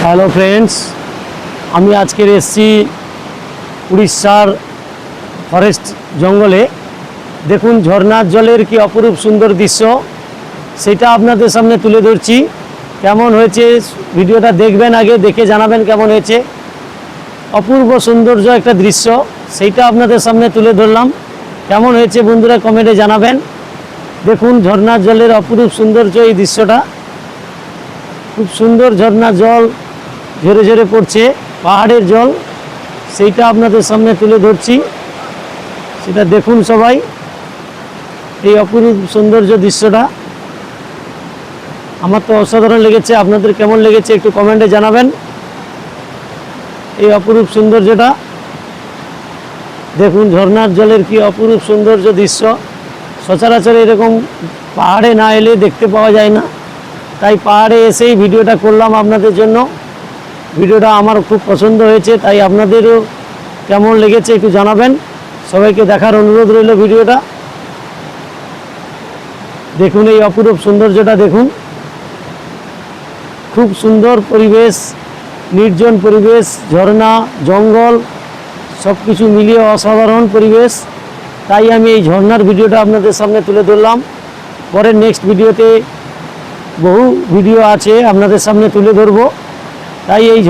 Hello friends, আমি আজকের এসেছি উড়িষ্যার ফরেস্ট জঙ্গলে। দেখুন ঝর্ণার জলের কি অপরূপ সুন্দর দৃশ্য, সেটা আপনাদের সামনে তুলে ধরছি। কেমন হয়েছে ভিডিওটা দেখবেন, আগে দেখে জানাবেন কেমন হয়েছে। অপূর্ব সৌন্দর্য একটা দৃশ্য, সেইটা আপনাদের সামনে তুলে ধরলাম। কেমন হয়েছে বন্ধুরা কমেন্টে জানাবেন। দেখুন ঝর্ণার জলের অপরূপ সৌন্দর্য এই দৃশ্যটা, খুব সুন্দর ঝর্ণার জল ঝরে ঝরে পড়ছে, পাহাড়ের জল, সেইটা আপনাদের সামনে তুলে ধরছি। সেটা দেখুন সবাই, এই অপরূপ সৌন্দর্য দৃশ্যটা আমার তো অসাধারণ লেগেছে। আপনাদের কেমন লেগেছে একটু কমেন্টে জানাবেন। এই অপরূপ সৌন্দর্যটা দেখুন, ঝর্ণার জলের কি অপরূপ সৌন্দর্য দৃশ্য, সচরাচর এরকম পাহাড়ে না এলে দেখতে পাওয়া যায় না। তাই পাহাড়ে এসেই ভিডিওটা করলাম আপনাদের জন্য। ভিডিওটা আমার খুব পছন্দ হয়েছে, তাই আপনাদেরও কেমন লেগেছে একটু জানাবেন। সবাইকে দেখার অনুরোধ রইল ভিডিওটা। দেখুন এই অপরূপ সৌন্দর্যটা দেখুন, খুব সুন্দর পরিবেশ, নির্জন পরিবেশ, ঝর্ণা, জঙ্গল সব কিছু মিলিয়ে অসাধারণ পরিবেশ। তাই আমি এই ঝর্ণার ভিডিওটা আপনাদের সামনে তুলে ধরলাম। পরের নেক্সট ভিডিওতে বহু ভিডিও আছে আপনাদের সামনে তুলে ধরবো। তাই এই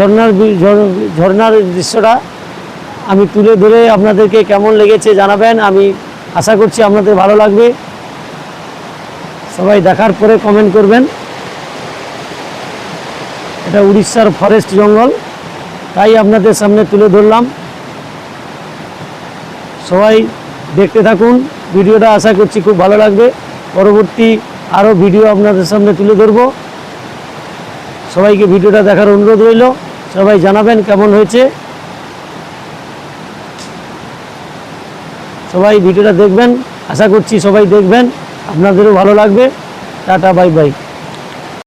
ঝর্ণার দৃশ্যটা আমি তুলে ধরে আপনাদেরকে কেমন লেগেছে জানাবেন। আমি আশা করছি আপনাদের ভালো লাগবে। সবাই দেখার পরে কমেন্ট করবেন। এটা উড়িষ্যার ফরেস্ট জঙ্গল, তাই আপনাদের সামনে তুলে ধরলাম। সবাই দেখতে থাকুন ভিডিওটা, আশা করছি খুব ভালো লাগবে। পরবর্তী আরও ভিডিও আপনাদের সামনে তুলে ধরবো। সবাইকে ভিডিওটা দেখার অনুরোধ রইল। সবাই জানাবেন কেমন হয়েছে। সবাই ভিডিওটা দেখবেন, আশা করছি সবাই দেখবেন, আপনাদেরও ভালো লাগবে। Tata, bye bye.